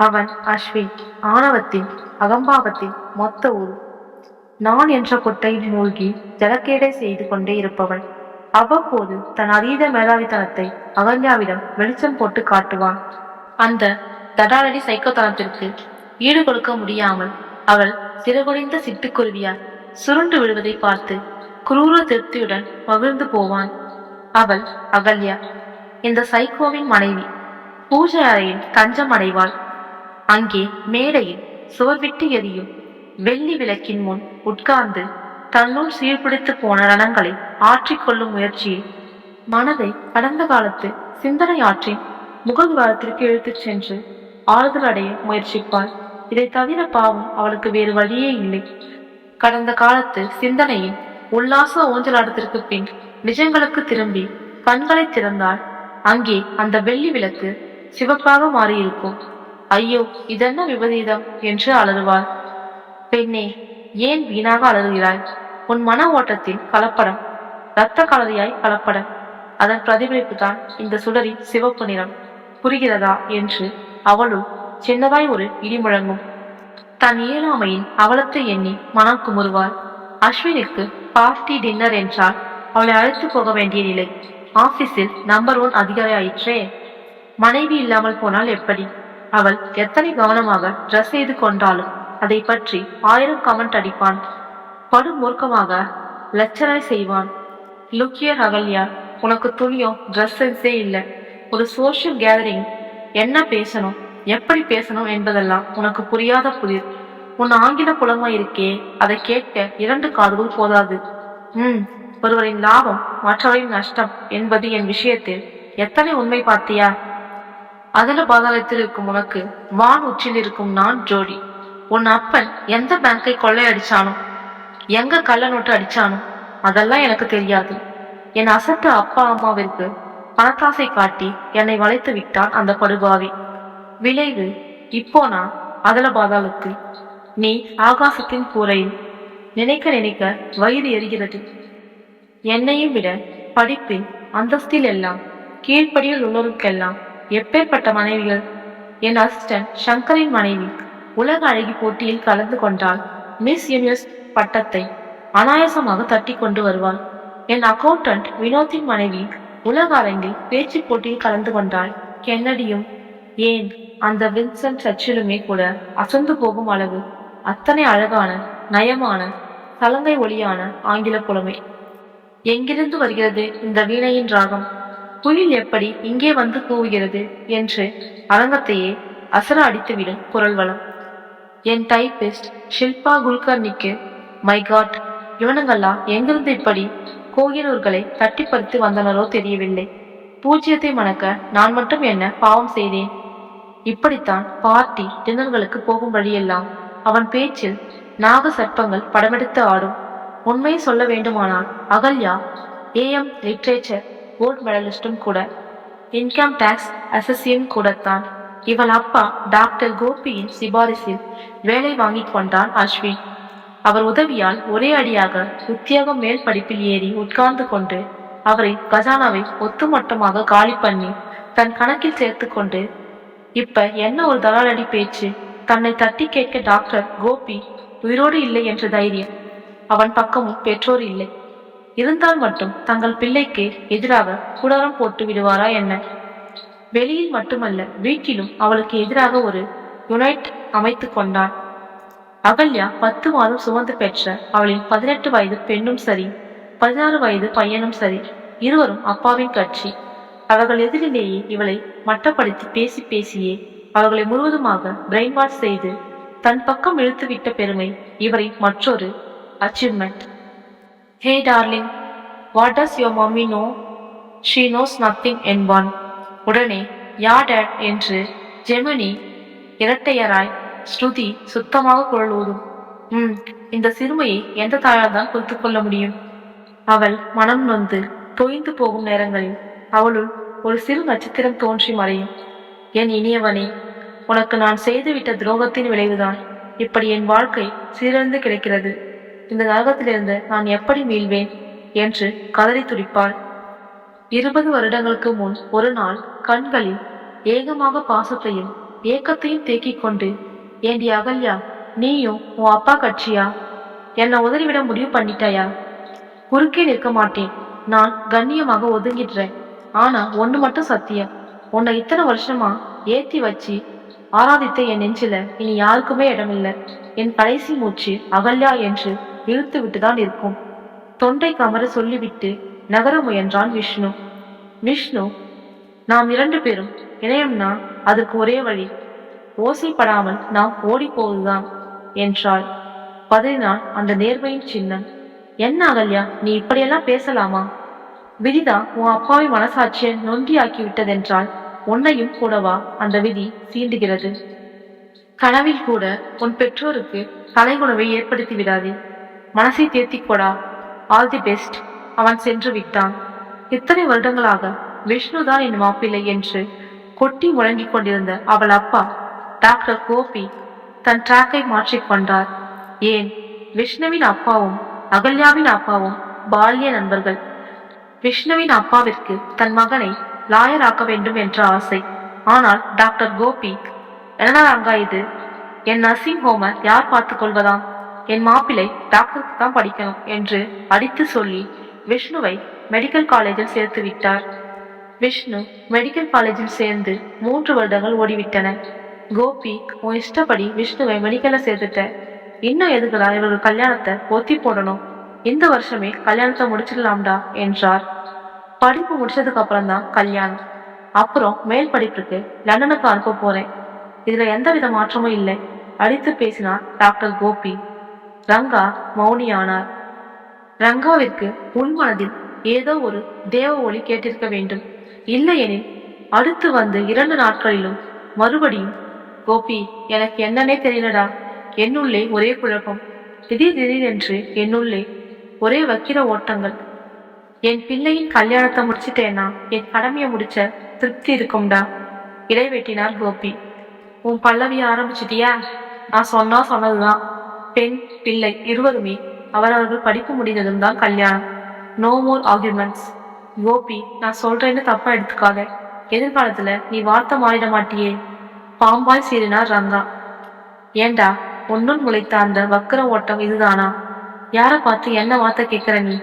அவன் அஸ்வின், ஆணவத்தின் அகம்பாவத்தின் மொத்த ஊர். நான் என்ற கொட்டையில் மூழ்கி ஜலக்கேடை செய்து கொண்டே இருப்பவன். அவ்வப்போது தன் அதீத மேலாவித்தனத்தை அகல்யாவிடம் வெளிச்சம் போட்டு காட்டுவான். அந்த தடாலடி சைக்கோத்தனத்திற்கு ஈடு கொடுக்க முடியாமல் அவள் சிறகுடிந்த சிட்டுக்குருவியால் சுருண்டு விடுவதை பார்த்து குரூர திருப்தியுடன் மகிழ்ந்து போவான். அவள் அகல்யா, இந்த சைக்கோவின் மனைவி. பூஜை அறையில் தஞ்சம் அடைவாள். அங்கே மேடையில் சுவர்விட்டு எரியும் வெள்ளி விளக்கின் முன் உட்கார்ந்து தன்னுள் சீர்பிடித்து போன ரணங்களை ஆற்றிக்கொள்ளும் முயற்சியில் மனதை கடந்த காலத்து சிந்தனை ஆற்றின் முகல் காலத்திற்கு இழுத்துச் சென்று ஆறுதல் அடைய முயற்சிப்பாள். இதை தவிர பாவம் அவளுக்கு வேறு வழியே இல்லை. கடந்த காலத்து சிந்தனையின் உல்லாச ஊஞ்சலாட்டத்திற்கு பின் நிஜங்களுக்கு திரும்பி கண்களை திறந்தால் அங்கே அந்த வெள்ளி விளக்கு சிவப்பாக மாறியிருக்கும். ஐயோ, இதென்ன விபரீதம் என்று அலறுவாள். பெண்ணே, ஏன் வீணாக அலறுகிறாய்? உன் மன ஓட்டத்தின் கலப்படம், இரத்த கலரியாய் கலப்படம். அதன் பிரதிபலிப்பு தான் இந்த சுடரின் சிவப்பு நிறம். புரிகிறதா என்று அவளுள் சின்னதாய் ஒரு இடி முழங்கும். தன் இயலாமையின் அவலத்தை எண்ணி மனம் குமுறுவாள். அஸ்வினுக்கு பார்ட்டி டின்னர் என்றால் அவளை அழைத்து போக வேண்டிய நிலை. ஆபீஸில் நம்பர் 1 அதிகாரி ஆயிற்றே. மனைவி இல்லாமல் போனால் எப்படி? அவள் எத்தனை கவனமாக ட்ரெஸ் செய்து கொண்டாலும் அதை பற்றி 1000 கமெண்ட் அடிப்பான். படு மூர்க்கமாக லெக்சரை செய்வான். லுக்கியர் அகல்யா, உனக்கு துணியோ ட்ரெஸ் சென்ஸே இல்லை. ஒரு சோஷியல் கேதரிங் என்ன பேசணும், எப்படி பேசணும் என்பதெல்லாம் உனக்கு புரியாத புதிர். உன் ஆங்கில புலமை இருக்கே, அதை கேட்க 2 காதுகள் போதாது. ஒருவரின் லாபம் மற்றவரின் நஷ்டம் என்பது என் விஷயத்தில் எத்தனை உண்மை பார்த்தியா? அதல பாதாளத்தில் இருக்கும் உனக்கு வான் உச்சில் இருக்கும் நான் ஜோடி. உன் அப்பன் எந்த பேங்கை கொள்ளையடிச்சானோ, எங்க கள்ள நோட்டு அடிச்சானோ அதெல்லாம் எனக்கு தெரியாது. என் அசட்டு அப்பா அம்மாவிற்கு பணத்தாசை காட்டி என்னை வளைத்து விட்டான் அந்த படுபாவி. விளைவு இப்போ நான் அதல பாதாளத்தில், நீ ஆகாசத்தின் கூரையில். நினைக்க நினைக்க வயிறு எரிகிறது. என்னையும் விட படிப்பில் அந்தஸ்தில் எல்லாம் கீழ்ப்படியில் உள்ளோருக்கெல்லாம் எப்பேற்பட்ட மனைவிகள்! என் அசிஸ்டன்ட் சங்கரின் மனைவி உலக அழகி போட்டியில் கலந்து கொண்டால் மிஸ் யூனிவர்ஸ் பட்டத்தை அனாயாசமாக தட்டி கொண்டு வருவாள். என் அக்கௌண்டன்ட் வினோத்தின் மனைவி உலக அரங்கில் பேச்சு போட்டியில் கலந்து கொண்டாள். கென்னடியும், ஏன் அந்த வின்சென்ட் சர்ச்சிலுமே கூட அசந்து போகும் அளவு அத்தனை அழகான நயமான சலங்கை ஒளியான ஆங்கில புலமை. எங்கிருந்து வருகிறது இந்த வீணையின் ராகம்? குயில் எப்படி இங்கே வந்து கூவுகிறது என்று அரங்கத்தையே அசர அடித்துவிடும் குரல் வளம். என் டைபிஸ்ட் ஷில்பா குல்கர்னிக்கு, மை காட், இவனுங்கெல்லாம் எங்கிருந்து இப்படி கோகினூர்களை தட்டி பறித்து வந்தனரோ தெரியவில்லை. பூஜ்யத்தை மணக்க நான் மட்டும் என்ன பாவம் செய்தேன்? இப்படித்தான் பார்ட்டி டின்னர்களுக்கு போகும் வழியெல்லாம் அவன் பேச்சில் நாக சர்ப்பங்கள் படமெடுத்து ஆடும். உண்மையை சொல்ல வேண்டுமானால் அகல்யா AM லிட்ரேச்சர் கோல்ட் மெடலிஸ்டும் கூட, இன்கம் டாக்ஸ் அசஸியும் கூடத்தான். இவள் அப்பா டாக்டர் கோபியின் சிபாரிசில் வேலை வாங்கி கொண்டான் அஸ்வின். அவர் உதவியால் ஒரே அடியாக உத்தியோகம் மேல் படிப்பில் ஏறி உட்கார்ந்து கொண்டு அவரை கஜானாவை ஒத்துமொட்டமாக காலி பண்ணி தன் கணக்கில் சேர்த்து கொண்டு, இப்ப என்ன ஒரு தலாலடி பேச்சு! தன்னை தட்டி கேட்க டாக்டர் கோபி உயிரோடு இல்லை என்ற தைரியம். அவன் பக்கமும் பெற்றோர் இல்லை. இருந்தால் மட்டும் தங்கள் பிள்ளைக்கு எதிராக கூடாரம் போட்டு விடுவாரா என்ன? வெளியில் மட்டுமல்ல, வீட்டிலும் அவளுக்கு எதிராக ஒரு யுனைட் அமைத்து கொண்டான். அகல்யா 10 மாதம் சுமந்து பெற்ற அவளின் 18 வயது பெண்ணும் சரி, 16 வயது பையனும் சரி, இருவரும் அப்பாவின் கட்சி. அவர்கள் எதிரிலேயே இவளை மட்டப்படுத்தி பேசி பேசியே அவர்களை முழுவதுமாக பிரெயின் வாஷ் செய்து தன் பக்கம் இழுத்துவிட்ட பெருமை இவரின் மற்றொரு achievement. Hey darling, what does your mummy know? She knows nothing என்பான். உடனே யா டேட் என்று ஜெமினி இரட்டையராய் ஸ்ருதி சுத்தமாக குரல் ஊதும். இந்த சிறுமையை எந்த தாயால் தான் பொறுத்து கொள்ள முடியும்? அவள் மனம் நொந்து தொய்ந்து போகும் நேரங்களில் அவளுள் ஒரு சிறு நட்சத்திரம் தோன்றி மறையும். என் இனியவனே, உனக்கு நான் செய்துவிட்ட துரோகத்தின் விளைவுதான் இப்படி என் வாழ்க்கை சீரழிந்து கிடக்கிறது. இந்த நரகத்திலிருந்து நான் எப்படி மீள்வேன் என்று கதறி துடிப்பாள். 20 வருடங்களுக்கு முன் ஒரு நாள் கண்களில் ஏகமாக பாசத்தையும் ஏக்கத்தையும் தேக்கிக் கொண்டு, ஏண்டி அகல்யா, நீயும் உன் அப்பா கட்சியா? என்னை உதறிவிட முடிவு பண்ணிட்டாயா? குறுக்கே நிற்க மாட்டேன். நான் கண்ணியமாக ஒதுங்கிடுறேன். ஆனா ஒண்ணு மட்டும் சத்தியம், உன்னை இத்தனை வருஷமா ஏத்தி வச்சு ஆராதித்த என் நெஞ்சில இனி யாருக்குமே இடமில்லை. என் கடைசி மூச்சு அகல்யா என்று இழுத்து விட்டுதான் இருக்கும். தொண்டை கமர சொல்லிவிட்டு நகர முயன்றான் விஷ்ணு. விஷ்ணு, நாம் 2 பேரும் இணையம்னா அதுக்கு ஒரே வழி, ஓசைப்படாமல் நாம் ஓடி போவதுதான் என்றாள். பதறினான் அந்த நேர்மையின் சின்னம். என்ன அகல்யா, நீ இப்படியெல்லாம் பேசலாமா? விதிதான் உன் அப்பாவை மனசாட்சியை நொண்டியாக்கி விட்டதென்றால் உன்னையும் கூடவா அந்த விதி சீண்டுகிறது? கனவில் கூட உன் பெற்றோருக்கு தலைகுணவை ஏற்படுத்தி விடாதே. மனசை தேர்த்திக்கொடா. All the best. அவன் சென்று விட்டான். இத்தனை வருடங்களாக விஷ்ணுதான் என் மாப்பிள்ளை என்று கொட்டி முழங்கிக் கொண்டிருந்த அவள் அப்பா டாக்டர் கோபி தன் டிராக்கை மாற்றிக்கொண்டார். ஏன், விஷ்ணுவின் அப்பாவும் அகல்யாவின் அப்பாவும் பால்ய நண்பர்கள். விஷ்ணுவின் அப்பாவிற்கு தன் மகனை லாயர் ஆக்க வேண்டும் என்ற ஆசை. ஆனால் டாக்டர் கோபி, என்னடா ரங்கா இது, என் நர்சிங் ஹோமை யார் பார்த்துக் கொள்வதாம்? என் மாப்பிள்ளை டாக்டருக்கு தான் படிக்கணும் என்று அடித்து சொல்லி விஷ்ணுவை மெடிக்கல் காலேஜில் சேர்த்து விட்டார். விஷ்ணு மெடிக்கல் காலேஜில் சேர்ந்து 3 வருடங்கள் ஓடிவிட்டன. கோபி, உன் இஷ்டப்படி விஷ்ணுவை மெடிக்கல்ல சேர்த்துட்ட. இன்னும் எதுக்குடா இவர்கள் கல்யாணத்தை ஒத்தி போடணும்? இந்த வருஷமே கல்யாணத்தை முடிச்சிடலாம்டா என்றார். படிப்பு முடிச்சதுக்கு அப்புறம் தான் கல்யாணம். அப்புறம் மேல் படிப்புக்கு லண்டனுக்கு அனுப்ப போறேன். இதுல எந்தவித மாற்றமும் இல்லை அடித்து பேசினார் டாக்டர் கோபி. ரங்கா மௌனியானார். ரங்காவிற்கு உள்மனதில் ஏதோ ஒரு தேவ ஒளி கேட்டிருக்க வேண்டும். இல்லையெனில் அடுத்து வந்து 2 நாட்களிலும் மறுபடியும், கோபி, எனக்கு என்னன்னே தெரியலடா. என்னுள்ளே ஒரே குழப்பம். திடீரென்று என்னுள்ளே ஒரே வக்கிர ஓட்டங்கள். என் பிள்ளையின் கல்யாணத்தை முடிச்சிட்டேன்னா என் கடமையை முடிச்ச திருப்தி இருக்கும்டா. இடைவெட்டினார் கோபி. உன் பல்லவிய ஆரம்பிச்சிட்டியா? நான் சொன்னதுதான். பெண் பிள்ளை இருவருமே அவரவர்கள் படிப்பு முடிந்ததும் தான் கல்யாணம். No more arguments. கோபி, நான் சொல்றேன்னு தப்பா எடுத்துக்காத. எதிர்காலத்துல நீ வார்த்தை மாறிட மாட்டியே. பாம்பாய் சீறினார் ரங்கா. ஏண்டா, ஒன்னும் முளைத்த அந்த வக்கர ஓட்டம் இதுதானா? யார பார்த்து என்ன வார்த்தை கேட்கிற நீ?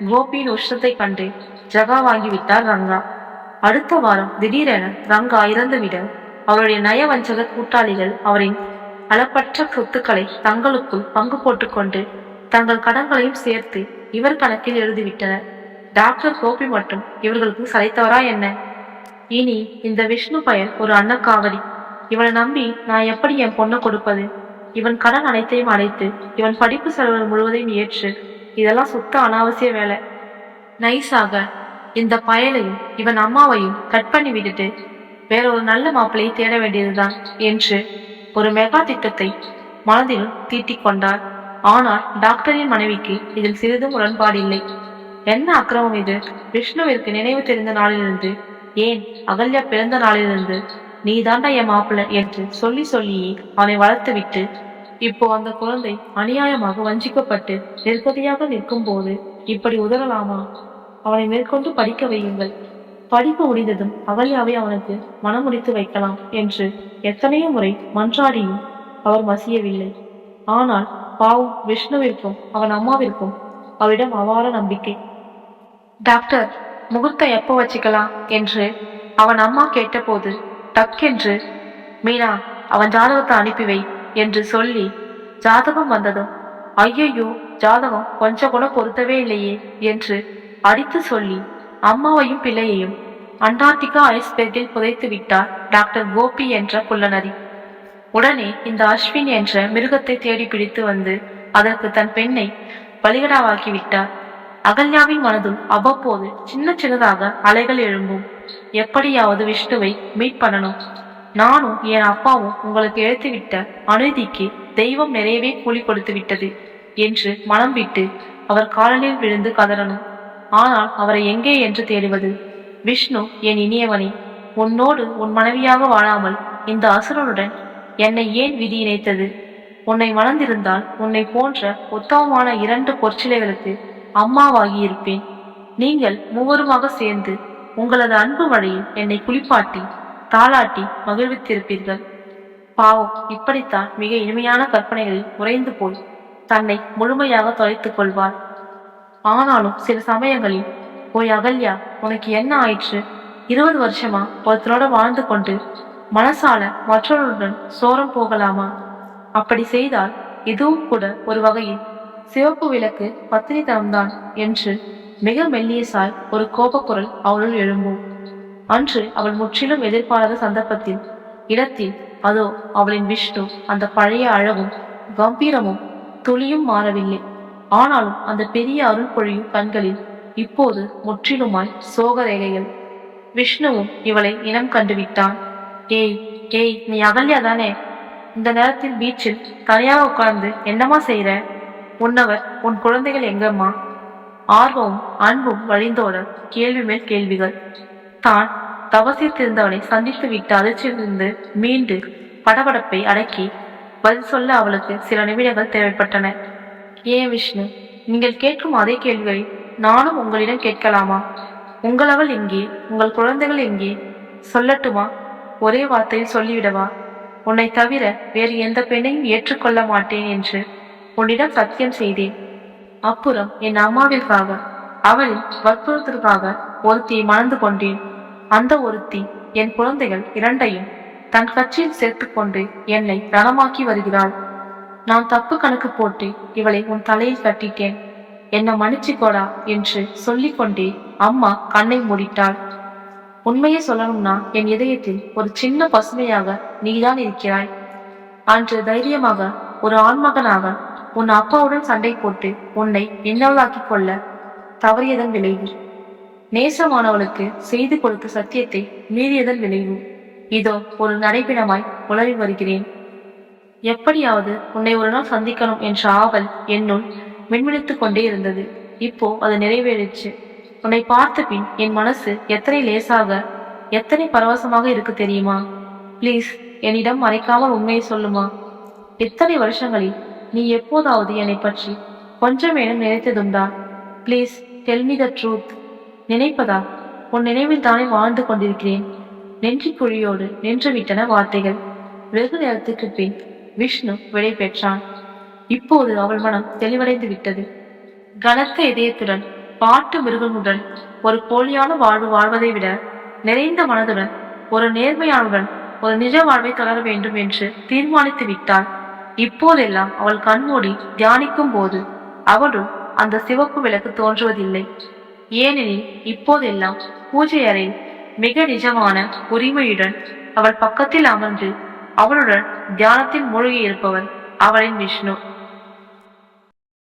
கோபியின் உஷ்ணத்தை கண்டு ஜகா வாங்கி விட்டார் ரங்கா. அடுத்த வாரம் திடீரென ரங்கா இறந்துவிட அவருடைய நயவஞ்சக கூட்டாளிகள் அவரின் அளப்பற்ற சொத்துக்களை தங்களுக்குள் பங்கு போட்டுக்கொண்டு தங்கள் கடன்களையும் சேர்த்து இவர் கணக்கில் எழுதிவிட்டனர். டாக்டர் கோபி மட்டும் இவர்களுக்கு சளைத்தவரா என்ன? இனி இந்த விஷ்ணு பயல் ஒரு அன்னக்காவடி. இவனை நம்பி நான் எப்படி என் பொண்ணை கொடுப்பது? இவன் கடன் அனைத்தையும் அடைத்து இவன் படிப்பு செலவு முழுவதையும் ஏற்று, இதெல்லாம் சுத்த அனாவசிய வேலை. நைஸாக இந்த பயலையும் இவன் அம்மாவையும் கட் பண்ணி விட்டுட்டு வேற ஒரு நல்ல மாப்பிள்ளையை தேட வேண்டியதுதான் என்று ஒரு மெகா திட்டத்தை மனதில் தீட்டிக் கொண்டார். ஆனால் டாக்டரின் மனைவிக்கு இதில் சிறிதும் உடன்பாடு இல்லை. என்ன அக்கிரமம் இது? விஷ்ணுவிற்கு நினைவு தெரிந்த நாளிலிருந்து, ஏன் அகல்யா பிறந்த நாளிலிருந்து நீ தாண்டா என் மாப்பிள்ளை என்று சொல்லியே அவனை வளர்த்து விட்டு இப்போ அந்த குழந்தை அநியாயமாக வஞ்சிக்கப்பட்டு நிர்கதியாக நிற்கும் போது இப்படி உதறலாமா? அவனை மேற்கொண்டு படிக்க வையுங்கள். படிப்பு முடிந்ததும் அகல்யாவை அவனுக்கு மனமுடித்து வைக்கலாம் என்று எத்தனையோ முறை மன்றாடியும் அவர் மசியவில்லை. ஆனால் பாவம் விஷ்ணுவிற்கும் அவன் அம்மாவிற்கும் அவரிடம் அபார நம்பிக்கை. டாக்டர், முகூர்த்தம் எப்போ வச்சுக்கலாம் என்று அவன் அம்மா கேட்டபோது டக்கென்று, மீனா, அவன் ஜாதகத்தை அனுப்பி வை என்று சொல்லி ஜாதகம் வந்ததும், ஐயையோ, ஜாதகம் கொஞ்சம் கூட பொருத்தவே இல்லையே என்று அடித்து சொல்லி அம்மாவையும் பிள்ளையையும் அண்டார்டிகா ஐஸ்பெர்கில் புதைத்து விட்டார் டாக்டர் கோபி என்ற குள்ளநரி. உடனே இந்த அஸ்வின் என்ற மிருகத்தை தேடி பிடித்து வந்து அதற்கு தன் பெண்ணை பலிகடாவாக்கி விட்டார். அகல்யாவின் மனதும் அவ்வப்போது சின்னதாக அலைகள் எழும்பும். எப்படியாவது விஷ்ணுவை மீட் பண்ணணும். நானும் என் அப்பாவும் உங்களுக்கு எழுத்துவிட்ட அநீதிக்கு தெய்வம் நிறையவே கூலி கொடுத்து விட்டது என்று மனம் விட்டு அவர் காலனில் விழுந்து கதறணும். ஆனால் அவரை எங்கே என்று தேடுவது? விஷ்ணு, என் இனியவனே, உன்னோடு உன் மனைவியாக வாழாமல் இந்த அசுரனுடன் என்னை ஏன் விதி இணைத்தது? உன்னை மணந்திருந்தால் உன்னை போன்ற உத்தமமான 2 பொற்சிலைகளுக்கு அம்மாவாகி இருப்பேன். நீங்கள் மூவருமாக சேர்ந்து உங்களது அன்பு வழியில் என்னை குளிப்பாட்டி தாளாட்டி மகிழ்வித்திருப்பீர்கள். பாவம், இப்படித்தான் மிக இனிமையான கற்பனைகளில் உறைந்து போய் தன்னை முழுமையாக தொலைத்துக் கொள்வாள். ஆனாலும் சில சமயங்களில், ஓய் அகல்யா, உனக்கு என்ன ஆயிற்று? 20 வருஷமா ஒருத்தரோட வாழ்ந்து கொண்டு மனசால மற்றவர்களுடன் சோரம் போகலாமா? அப்படி செய்தால் இதுவும் கூட ஒரு வகையில் சிவப்பு விளக்கு பத்தினித்தனம்தான் என்று மிக மெல்லியசாய் ஒரு கோபக்குரல் அவளுள் எழும்பும். அன்று அவள் முற்றிலும் எதிர்பாராத சந்தர்ப்பத்தில், இடத்தில் அதோ அவளின் விஷ்ணு, அந்த பழைய அழகும் கம்பீரமும் துளியும் மாறவில்லை. ஆனாலும் அந்த பெரிய அருள் பொழியும் கண்களில் இப்போது முற்றிலுமாய் சோக ரேகைகள். விஷ்ணுவும் இவளை இனம் கண்டுவிட்டான். ஏய் ஏய், நீ அகல்யா தானே? இந்த நேரத்தில் பீச்சில் தனியாக உட்கார்ந்து என்னமா செய்யற? உன்னவர் உன் குழந்தைகள் எங்கம்மா? ஆர்வமும் அன்பும் வழிந்தோட கேள்வி மேல் கேள்விகள். தான் தவசித்திருந்தவனை சந்தித்து விட்ட அதிர்ச்சியிலிருந்து மீண்டு படபடப்பை அடக்கி பதில் சொல்ல அவளுக்கு சில நிமிடங்கள் தேவைப்பட்டன. ஏன் விஷ்ணு, நீங்கள் கேட்கும் அதே கேள்விகளை நானும் உங்களிடம் கேட்கலாமா? உங்களவள் எங்கே? உங்கள் குழந்தைகள் எங்கே? சொல்லட்டுமா? ஒரே வார்த்தையில் சொல்லிவிடவா? உன்னை தவிர வேறு எந்த பெண்ணையும் ஏற்றுக்கொள்ள மாட்டேன் என்று உன்னிடம் சத்தியம் செய்தேன். அப்புறம் என் அம்மாவிற்காக, அவளின் வற்புறுத்தலுக்காக ஒருத்தியை மணந்து கொண்டேன். அந்த ஒருத்தி என் குழந்தைகள் இரண்டையும் தன் கட்சியில் சேர்த்து கொண்டு என்னை ரணமாக்கி வருகிறாள். நான் தப்பு கணக்கு போட்டு இவளை உன் தலையில் கட்டிட்டேன். என்னை மன்னிச்சுக்கோடா என்று சொல்லிக்கொண்டே அம்மா கண்ணை மூடிட்டாள். உண்மையை சொல்லணும்னா என் இதயத்தில் ஒரு சின்ன பசுமையாக நீதான் இருக்கிறாய். அன்று தைரியமாக ஒரு ஆண்மகனாக உன் அப்பாவுடன் சண்டை போட்டு உன்னை என்னவளாக்கி கொள்ள தவறியதன் விளைவு, நேசமானவளுக்கு செய்து கொடுத்த சத்தியத்தை மீறியதன் விளைவு. இதோ ஒரு நடைபிணமாய் உளறி வருகிறேன். எப்படியாவது உன்னை ஒரு நாள் சந்திக்கணும் என்ற ஆவல் என்னுள் மின்மினித்துக் கொண்டே இருந்தது. இப்போ அது நிறைவேறிச்சு. உன்னை பார்த்த பின் என் மனசு எத்தனை லேசாக, எத்தனை பரவசமாக இருக்கு தெரியுமா? பிளீஸ், என்னிடம் மறைக்காமல் உண்மையை சொல்லுமா? எத்தனை வருஷங்களில் நீ எப்போதாவது என்னை பற்றி கொஞ்சமேனும் நினைத்ததுண்டா? Please tell me the truth. நினைப்பதா? உன் நினைவில் தானே வாழ்ந்து கொண்டிருக்கிறேன். நென்றி குழியோடு நின்றுவிட்டன வார்த்தைகள். வெகு நேரத்துக்கு பின் விஷ்ணு விடை பெற்றான். இப்போது அவள் மனம் தெளிவடைந்து விட்டது. கனத்த இதயத்துடன், பாட்டு மிருகங்களுடன் ஒரு போலியான வாழ்வு வாழ்வதை விட நிறைந்த மனதுடன், ஒரு நேர்மையானுடன் ஒரு நிஜ வாழ்வை தொடர வேண்டும் என்று தீர்மானித்து விட்டாள். இப்போதெல்லாம் அவள் கண்மூடி தியானிக்கும் போது அவளும் அந்த சிவப்பு விளக்கு தோன்றுவதில்லை. ஏனெனில் இப்போதெல்லாம் பூஜை அறையில் மிக நிஜமான உரிமையுடன் அவள் பக்கத்தில் அமர்ந்து அவளுடன் தியானத்தில் மூழ்கி இருப்பவன் அவளின் விஷ்ணு.